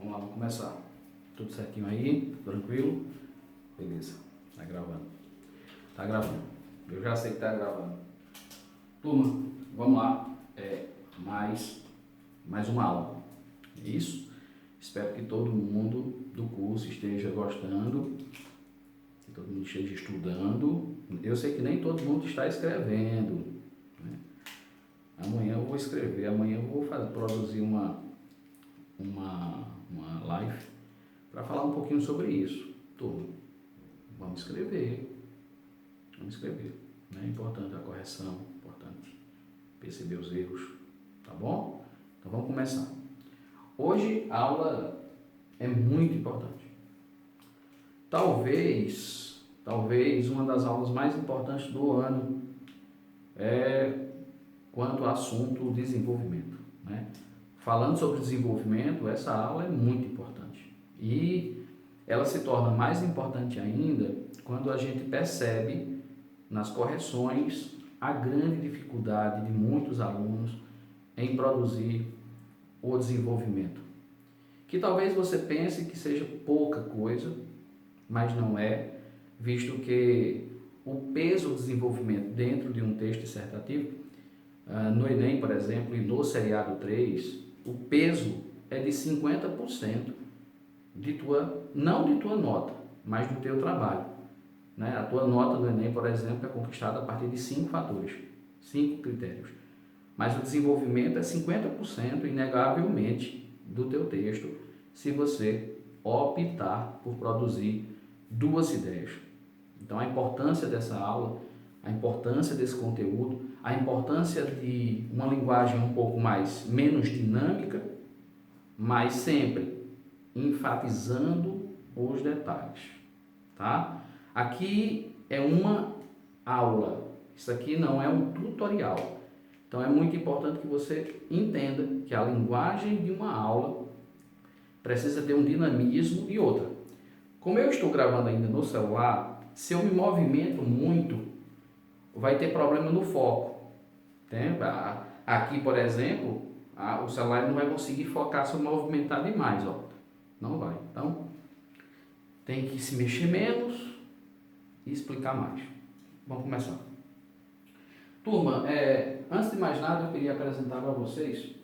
Vamos lá, vamos começar. Tudo certinho aí? Tranquilo? Beleza. Tá gravando. Tá gravando. Eu já sei que tá gravando. Turma, vamos lá. Mais uma aula. É isso? Espero que todo mundo do curso esteja gostando, que todo mundo esteja estudando. Eu sei que nem todo mundo está escrevendo, né? Amanhã eu vou escrever, amanhã eu vou produzir uma live para falar um pouquinho sobre isso. Turma, vamos escrever. Né? É importante a correção, importante perceber os erros, tá bom? Então vamos começar. Hoje a aula é muito importante. Talvez uma das aulas mais importantes do ano é quanto ao assunto desenvolvimento, né? Falando sobre desenvolvimento, essa aula é muito importante. E ela se torna mais importante ainda quando a gente percebe nas correções a grande dificuldade de muitos alunos em produzir o desenvolvimento. Que talvez você pense que seja pouca coisa, mas não é, visto que o peso do desenvolvimento dentro de um texto dissertativo, no Enem, por exemplo, e no seriado 3, o peso é de 50% não de tua nota, mas do teu trabalho, né? A tua nota do Enem, por exemplo, é conquistada a partir de 5 fatores, 5 critérios. Mas o desenvolvimento é 50%, inegavelmente, do teu texto, se você optar por produzir 2 ideias. Então, a importância dessa aula, a importância desse conteúdo, a importância de uma linguagem um pouco menos dinâmica, mas sempre enfatizando os detalhes, tá? Aqui é uma aula, isso aqui não é um tutorial. Então é muito importante que você entenda que a linguagem de uma aula precisa ter um dinamismo e outra. Como eu estou gravando ainda no celular, se eu me movimento muito, vai ter problema no foco. Aqui, por exemplo, o celular não vai conseguir focar se eu movimentar demais, ó. Não vai. Então, tem que se mexer menos e explicar mais. Vamos começar. Turma, antes de mais nada, eu queria apresentar para vocês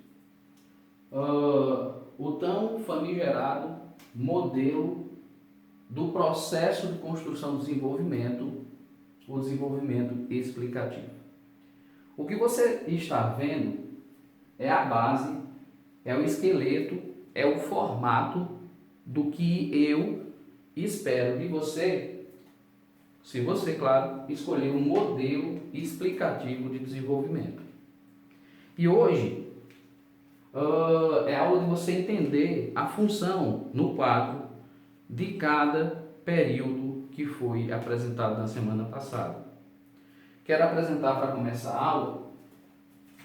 o tão famigerado modelo do processo de construção do desenvolvimento, o desenvolvimento explicativo. O que você está vendo é a base, é o esqueleto, é o formato do que eu espero de você, se você, claro, escolher um modelo explicativo de desenvolvimento. E hoje é a aula de você entender a função no quadro de cada período que foi apresentado na semana passada. Quero apresentar para começar a aula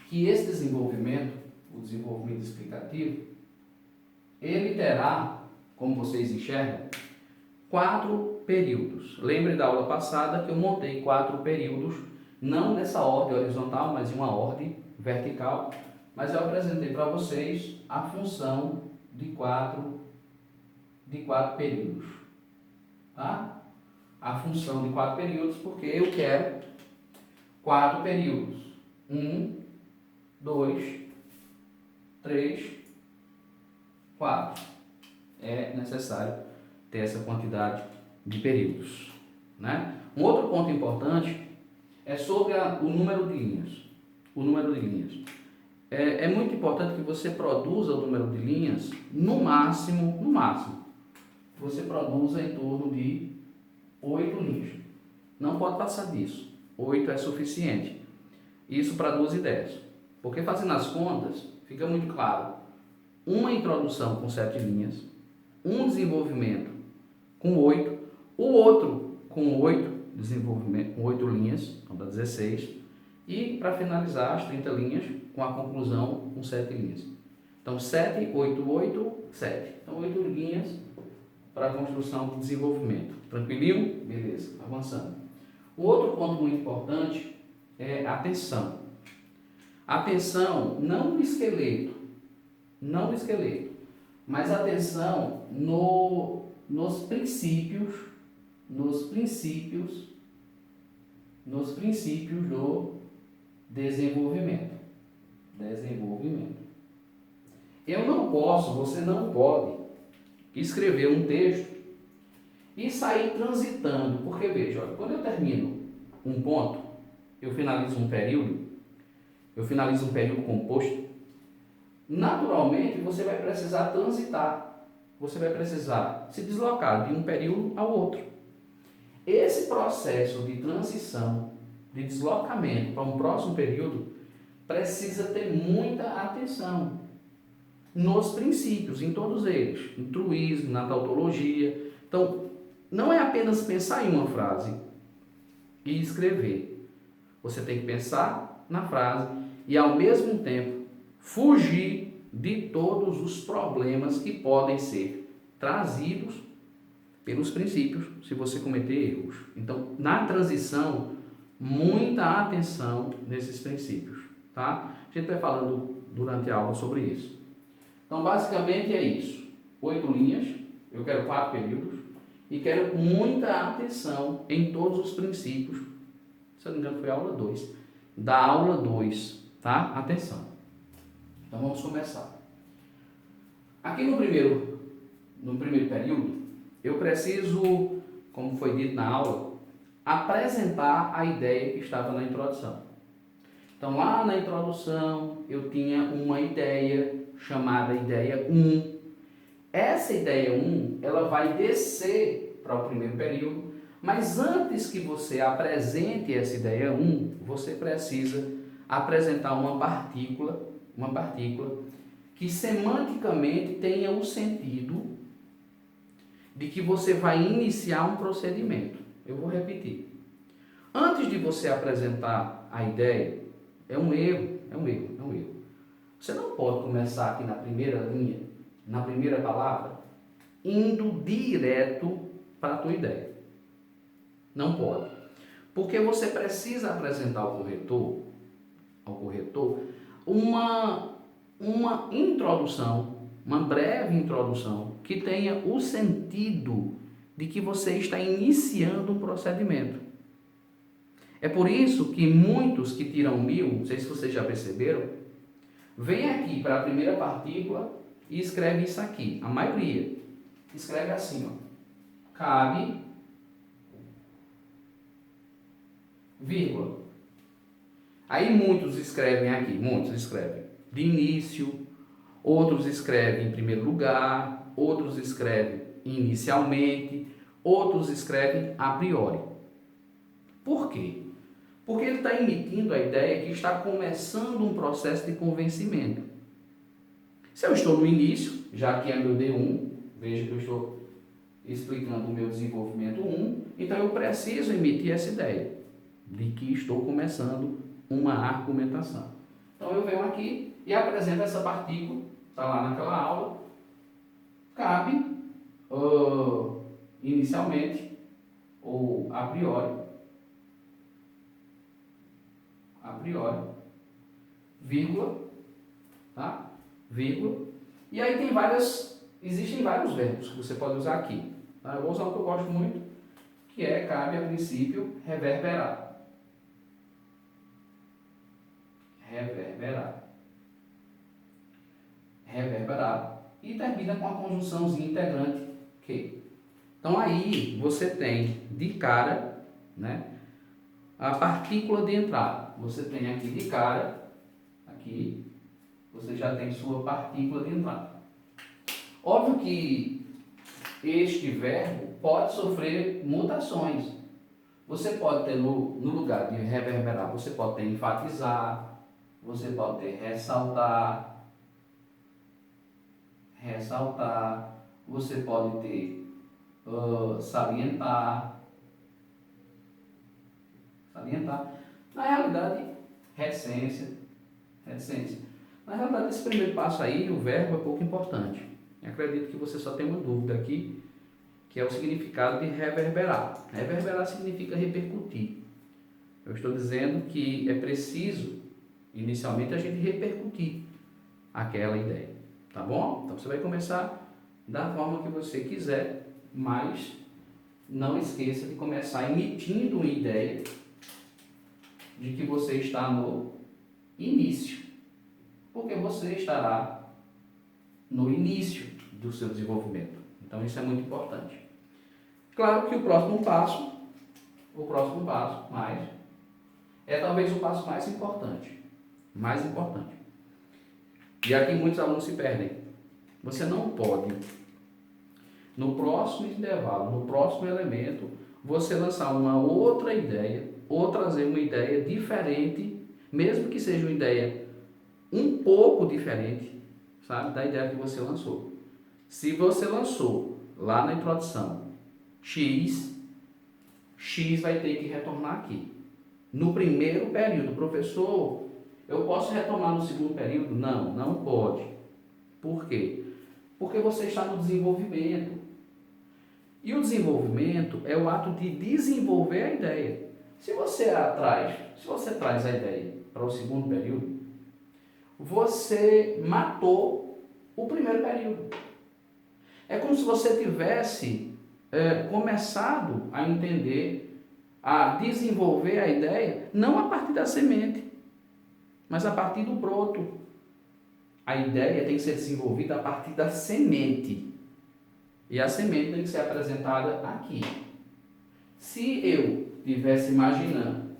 que esse desenvolvimento, o desenvolvimento explicativo, ele terá, como vocês enxergam, 4 períodos. Lembre da aula passada que eu montei 4 períodos, não nessa ordem horizontal, mas em uma ordem vertical, mas eu apresentei para vocês a função de 4 períodos, tá? A função de 4 períodos, porque eu quero 4 períodos. 1, 2, 3, 4. É necessário ter essa quantidade de períodos, né? Um outro ponto importante é sobre o número de linhas. O número de linhas. É muito importante que você produza o número de linhas no máximo, você produza em torno de 8 linhas. Não pode passar disso. 8 é suficiente. Isso para 2 ideias. Porque fazendo as contas, fica muito claro. Uma introdução com 7 linhas, um desenvolvimento com 8, o outro com 8, desenvolvimento com 8 linhas, então dá 16, e para finalizar as 30 linhas com a conclusão com 7 linhas. Então 7, 8, 8, 7. Então 8 linhas para a construção de desenvolvimento. Tranquilinho? Beleza, avançando. O outro ponto muito importante é a atenção. Atenção não no esqueleto, Mas atenção nos princípios do desenvolvimento. Eu não posso, você não pode escrever um texto e sair transitando, porque veja, quando eu termino um ponto, eu finalizo um período composto, naturalmente você vai precisar transitar, você vai precisar se deslocar de um período ao outro. Esse processo de transição, de deslocamento para um próximo período, precisa ter muita atenção nos princípios, em todos eles, no truísmo, na tautologia. Então, não é apenas pensar em uma frase e escrever. Você tem que pensar na frase e, ao mesmo tempo, fugir de todos os problemas que podem ser trazidos pelos princípios, se você cometer erros. Então, na transição, muita atenção nesses princípios, tá? A gente vai falando durante a aula sobre isso. Então, basicamente é isso. 8 linhas, eu quero 4 períodos e quero muita atenção em todos os princípios. Se eu não me engano, foi a aula 2. Da aula 2, tá? Atenção. Então, vamos começar. Aqui no primeiro período, eu preciso, como foi dito na aula, apresentar a ideia que estava na introdução. Então, lá na introdução, eu tinha uma ideia chamada ideia 1. Essa ideia 1, ela vai descer para o primeiro período, mas antes que você apresente essa ideia 1, você precisa apresentar uma partícula que semanticamente tenha o sentido de que você vai iniciar um procedimento. Eu vou repetir. Antes de você apresentar a ideia, é um erro. Você não pode começar aqui na primeira linha, na primeira palavra, indo direto para a tua ideia. Não pode. Porque você precisa apresentar ao corretor uma introdução, uma breve introdução, que tenha o sentido de que você está iniciando um procedimento. É por isso que muitos que tiram 1000, não sei se vocês já perceberam, vem aqui para a primeira partícula e escreve isso aqui. A maioria escreve assim, ó. Cabe, vírgula. Aí muitos escrevem de início, outros escrevem em primeiro lugar, outros escrevem inicialmente, outros escrevem a priori. Por quê? Porque ele está emitindo a ideia que está começando um processo de convencimento. Se eu estou no início, já que é meu D1, veja que eu estou explicando o meu desenvolvimento 1, então eu preciso emitir essa ideia de que estou começando uma argumentação. Então eu venho aqui e apresento essa partícula, está lá naquela aula, cabe inicialmente ou a priori, vírgula, tá? Vírgula. E aí existem vários verbos que você pode usar aqui. Tá? Eu vou usar um que eu gosto muito, que é, cabe a princípio, reverberar. Reverberar. E termina com a conjunçãozinha integrante que. Então aí você tem de cara, né, a partícula de entrada. Você tem aqui de cara, aqui, você já tem sua partícula de entrada. Óbvio que este verbo pode sofrer mutações. Você pode ter no lugar de reverberar, você pode ter enfatizar, você pode ter ressaltar, você pode ter salientar. Na realidade, reticência. Na realidade, esse primeiro passo aí, o verbo é pouco importante. Eu acredito que você só tem uma dúvida aqui, que é o significado de reverberar. Reverberar significa repercutir. Eu estou dizendo que é preciso, inicialmente, a gente repercutir aquela ideia. tá bom? Então você vai começar da forma que você quiser, mas não esqueça de começar emitindo uma ideia de que você está no início, porque você estará no início do seu desenvolvimento. Então isso é muito importante. Claro que o próximo passo, mais, é talvez o passo mais importante. E aqui muitos alunos se perdem. Você não pode, no próximo intervalo, no próximo elemento, você lançar uma outra ideia ou trazer uma ideia diferente, mesmo que seja uma ideia um pouco diferente, sabe, da ideia que você lançou. Se você lançou lá na introdução X vai ter que retornar aqui. No primeiro período, professor, eu posso retomar no segundo período? Não, não pode. Por quê? Porque você está no desenvolvimento. E o desenvolvimento é o ato de desenvolver a ideia. Se você traz a ideia para o segundo período, você matou o primeiro período. É como se você tivesse começado a entender, a desenvolver a ideia, não a partir da semente, mas a partir do broto. A ideia tem que ser desenvolvida a partir da semente. E a semente tem que ser apresentada aqui. Se eu estivesse imaginando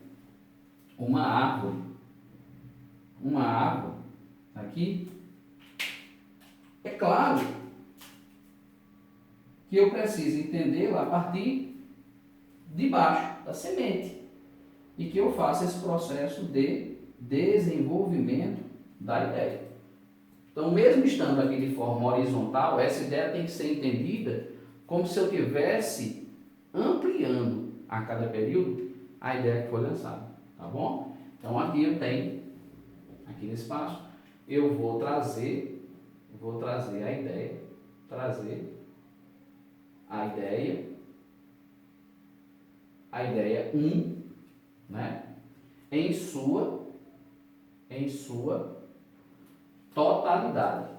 uma árvore aqui, é claro que eu preciso entendê-la a partir de baixo, da semente. E que eu faça esse processo de desenvolvimento da ideia. Então, mesmo estando aqui de forma horizontal, essa ideia tem que ser entendida como se eu estivesse ampliando a cada período a ideia que foi lançada, tá bom? Então, aqui eu tenho, aqui nesse passo, eu vou trazer a ideia, a ideia 1, né? Em sua totalidade.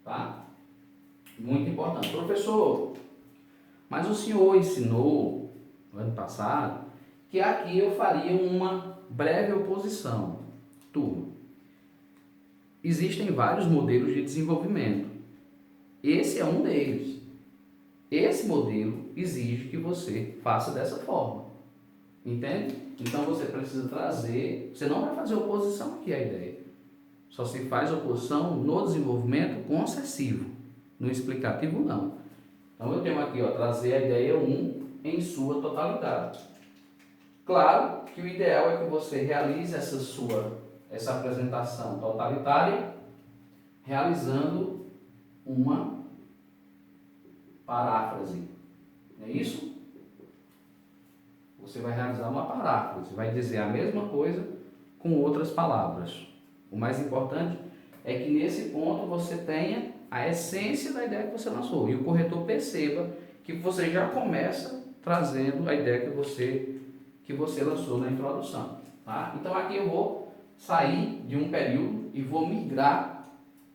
Tá? Muito importante. Professor, mas o senhor ensinou no ano passado que aqui eu faria uma breve oposição. Turma, existem vários modelos de desenvolvimento. Esse é um deles. Esse modelo exige que você faça dessa forma. Entende? Então você precisa trazer, você não vai fazer oposição aqui à ideia. Só se faz oposição no desenvolvimento concessivo, no explicativo não. Então eu tenho aqui, trazer a ideia 1 em sua totalidade. Claro que o ideal é que você realize essa apresentação totalitária realizando uma paráfrase. Não é isso? Você vai realizar uma paráfrase, vai dizer a mesma coisa com outras palavras. O mais importante é que nesse ponto você tenha a essência da ideia que você lançou e o corretor perceba que você já começa trazendo a ideia que você lançou na introdução. Tá? Então aqui eu vou sair de um período e vou migrar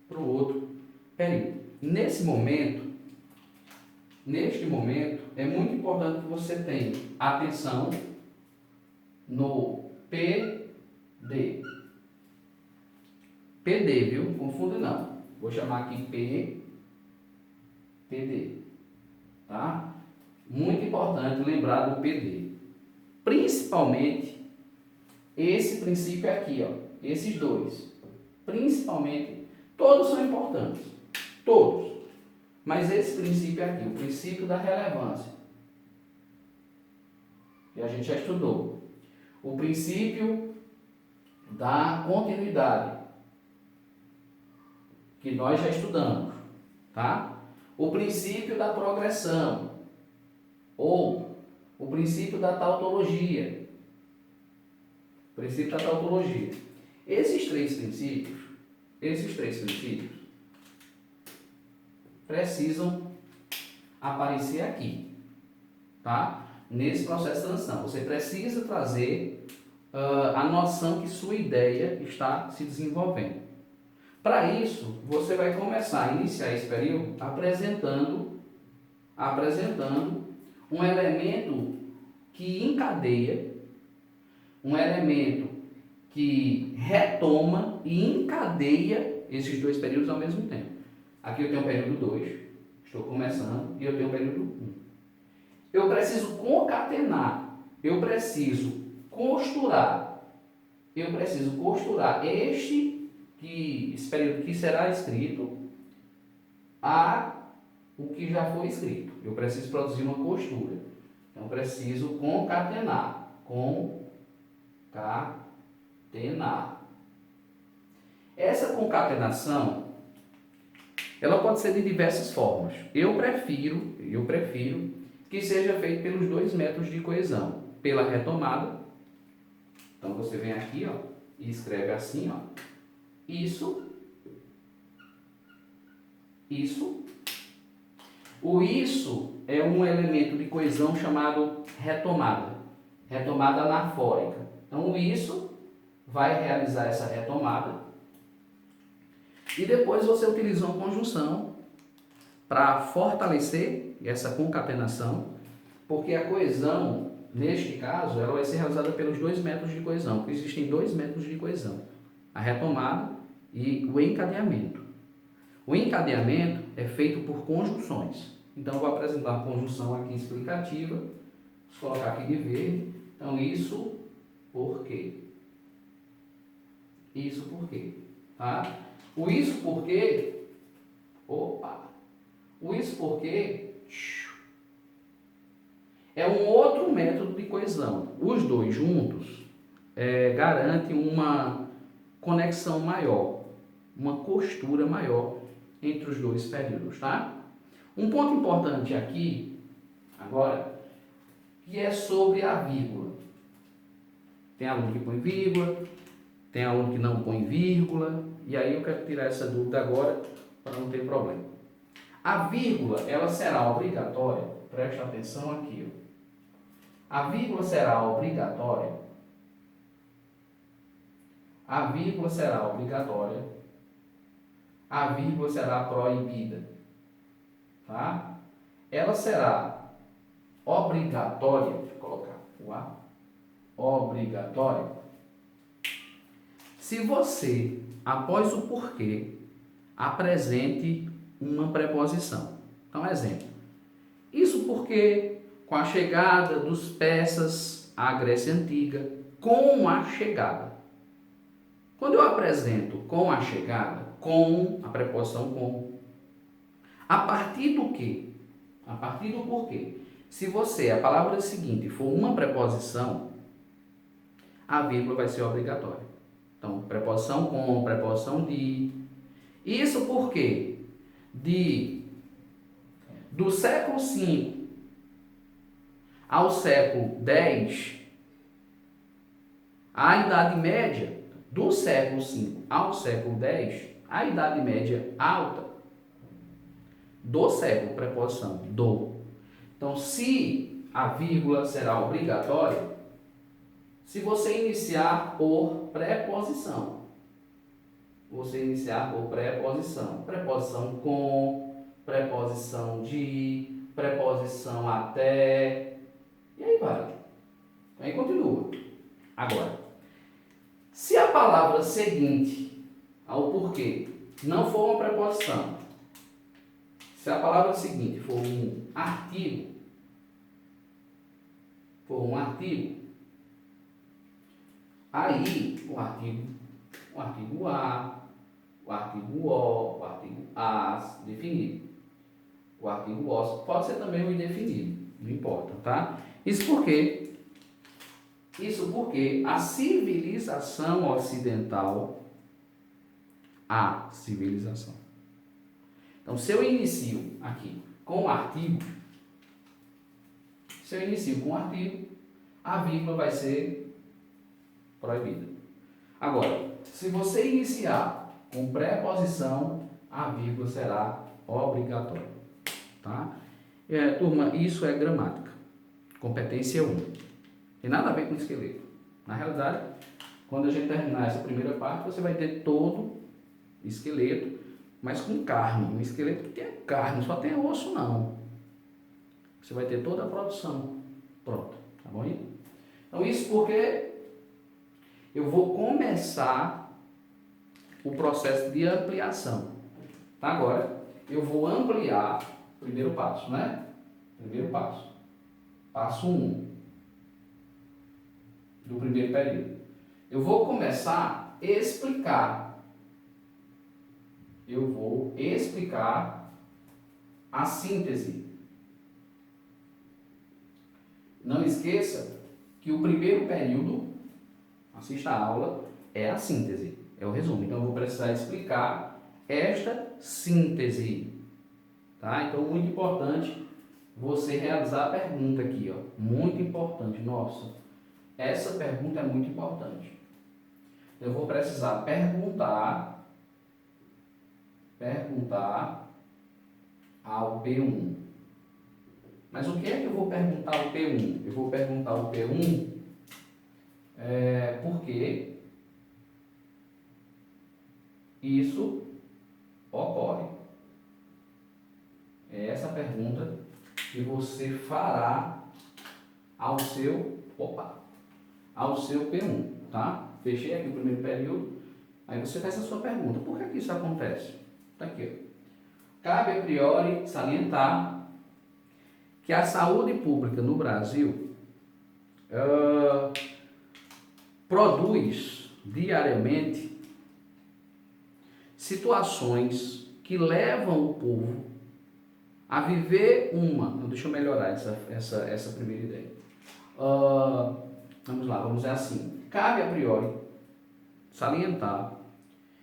para o outro período. Neste momento, é muito importante que você tenha atenção no PD. PD, viu? Não confunda não. Vou chamar aqui PD. Tá? Muito importante lembrar do PD. Principalmente esse princípio aqui, esses dois. Principalmente, todos são importantes. Todos. Mas esse princípio aqui, o princípio da relevância, que a gente já estudou. O princípio da continuidade, que nós já estudamos, tá? O princípio da progressão, ou o princípio da tautologia. Esses três princípios precisam aparecer aqui, tá? Nesse processo de transição. Você precisa trazer a noção que sua ideia está se desenvolvendo. Para isso, você vai começar a iniciar esse período apresentando um elemento que encadeia, um elemento que retoma e encadeia esses dois períodos ao mesmo tempo. Aqui eu tenho o período 2, estou começando, e eu tenho o período 1. Eu preciso concatenar, eu preciso costurar esse período que será escrito a o que já foi escrito. Eu preciso produzir uma costura. Então, eu preciso concatenar. Essa concatenação, ela pode ser de diversas formas. Eu prefiro que seja feito pelos 2 métodos de coesão. Pela retomada. Então, você vem aqui, ó, e escreve assim, ó. Isso. O isso é um elemento de coesão chamado retomada. Retomada anafórica. Então, o isso vai realizar essa retomada. E depois você utiliza uma conjunção para fortalecer essa concatenação, porque a coesão, neste caso, ela vai ser realizada pelos 2 métodos de coesão, porque existem 2 métodos de coesão, a retomada e o encadeamento. O encadeamento é feito por conjunções. Então, eu vou apresentar uma conjunção aqui explicativa, vou colocar aqui de verde. Então, isso por quê? Isso por quê? Tá? O isso por quê? O isso por quê é um outro método de coesão. Os dois juntos garantem uma conexão maior, uma costura maior entre os 2 períodos, tá? Um ponto importante aqui, agora, que é sobre a vírgula. Tem aluno que põe vírgula, tem aluno que não põe vírgula, e aí eu quero tirar essa dúvida agora para não ter problema. A vírgula, ela será obrigatória, presta atenção aqui, ó. A vírgula será obrigatória. A vírgula será obrigatória. A vírgula será proibida. Tá? Ela será obrigatória, deixa eu colocar o A, obrigatória, se você, após o porquê, apresente uma preposição. Então, exemplo. Isso porque, com a chegada dos persas à Grécia Antiga, com a chegada. Quando eu apresento com a chegada, com, a preposição com, a partir do quê? A partir do porquê. Se você, a palavra seguinte, for uma preposição, a vírgula vai ser obrigatória. Então, preposição com, preposição de. Isso por quê? Do século V ao século X, a Idade Média, do século V ao século X, a Idade Média alta, do século, preposição, do. Então, se a vírgula será obrigatória, se você iniciar por preposição. Você iniciar por preposição. Preposição com, preposição de, preposição até, e aí vai. Aí continua. Agora, se a palavra seguinte ao porquê não for uma preposição, se a palavra seguinte for um artigo, aí o artigo a, o artigo o, o artigo as, definido. O artigo os pode ser também o indefinido, não importa, tá? Isso porque a civilização ocidental, Então, se eu inicio aqui com o artigo, a vírgula vai ser proibida. Agora, se você iniciar com preposição, a vírgula será obrigatória. Tá? Turma, isso é gramática. Competência 1. Tem nada a ver com esqueleto. Na realidade, quando a gente terminar essa primeira parte, você vai ter todo o esqueleto, mas com carne. Um esqueleto que tem carne, só tem osso não. Você vai ter toda a produção. Pronto, tá bom? Então isso porque eu vou começar o processo de ampliação. Tá? Agora, eu vou ampliar o primeiro passo, né? Primeiro passo. Passo 1 do primeiro período. Eu vou começar a explicar. Eu vou explicar a síntese. Não esqueça que o primeiro período, assista a aula, é a síntese, é o resumo. Então eu vou precisar explicar esta síntese. Tá? Então muito importante você realizar a pergunta aqui, ó. Muito importante, nossa. Essa pergunta é muito importante. Eu vou precisar perguntar ao P1. Mas o que é que eu vou perguntar ao P1? Eu vou perguntar ao P1 por que isso ocorre. É essa pergunta que você fará ao seu P1, tá? Fechei aqui o primeiro período, aí você faz a sua pergunta. Por que isso acontece? Tá aqui, ó. Cabe a priori salientar que a saúde pública no Brasil produz diariamente situações que levam o povo a viver deixa eu melhorar essa primeira ideia. Vamos lá, vamos dizer assim. Cabe a priori salientar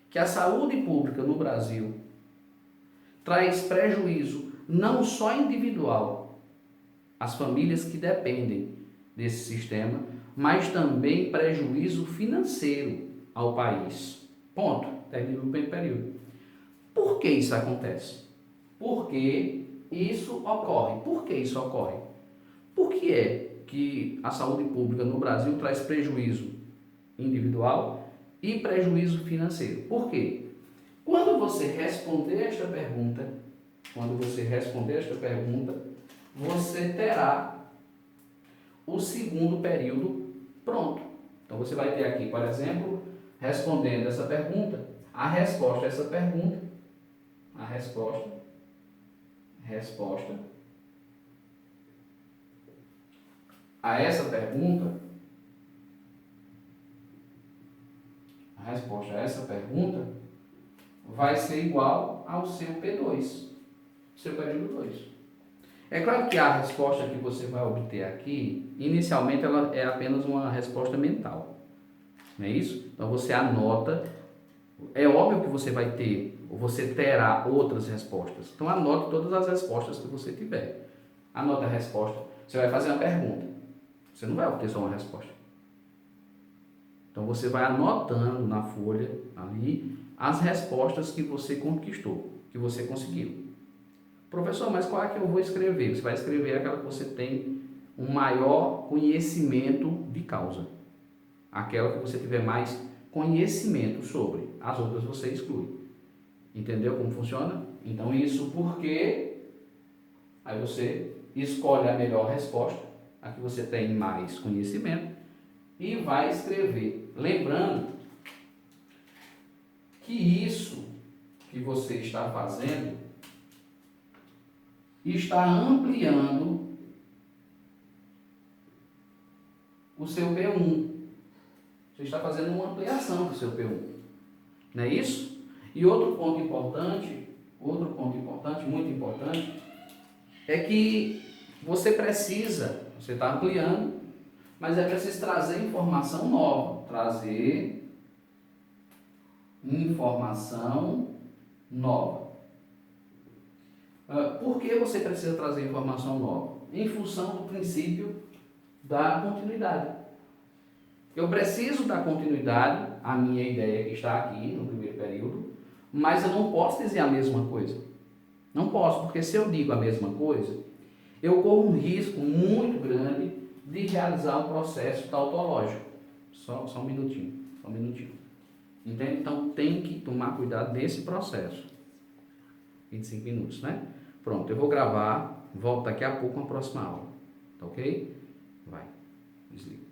que a saúde pública no Brasil traz prejuízo não só individual às famílias que dependem desse sistema, mas também prejuízo financeiro ao país. Ponto. Termina o primeiro período. Por que isso acontece? Porque isso ocorre. Por que isso ocorre? Por que é que a saúde pública no Brasil traz prejuízo individual e prejuízo financeiro? Por quê? Quando você responder esta pergunta, você terá o segundo período pronto. Então você vai ter aqui, por exemplo, respondendo essa pergunta, a resposta a essa pergunta, a resposta a essa pergunta, vai ser igual ao seu P2, seu período 2. É claro que a resposta que você vai obter aqui, inicialmente ela é apenas uma resposta mental, não é isso? Então você anota, é óbvio que você vai ter, ou você terá outras respostas, então anote todas as respostas que você tiver. Anota a resposta, você vai fazer uma pergunta, você não vai obter só uma resposta. Então você vai anotando na folha ali as respostas que você conquistou, que você conseguiu. Professor, mas qual é que eu vou escrever? Você vai escrever aquela que você tem um maior conhecimento de causa. Aquela que você tiver mais conhecimento sobre. As outras você exclui. Entendeu como funciona? Então isso porque aí você escolhe a melhor resposta, a que você tem mais conhecimento, e vai escrever. Lembrando que isso que você está fazendo está ampliando o seu P1. Você está fazendo uma ampliação do seu P1. Não é isso? E outro ponto importante, muito importante, é que você está ampliando, mas é preciso trazer informação nova. Por que você precisa trazer informação nova? Em função do princípio da continuidade. Eu preciso dar continuidade à minha ideia que está aqui no primeiro período, mas eu não posso dizer a mesma coisa. Não posso, porque se eu digo a mesma coisa, eu corro um risco muito grande de realizar um processo tautológico. Só um minutinho, só um minutinho. Entende? Então tem que tomar cuidado nesse processo. 25 minutos, né? Pronto, eu vou gravar, volto daqui a pouco com a próxima aula. Tá ok? Vai, desliga.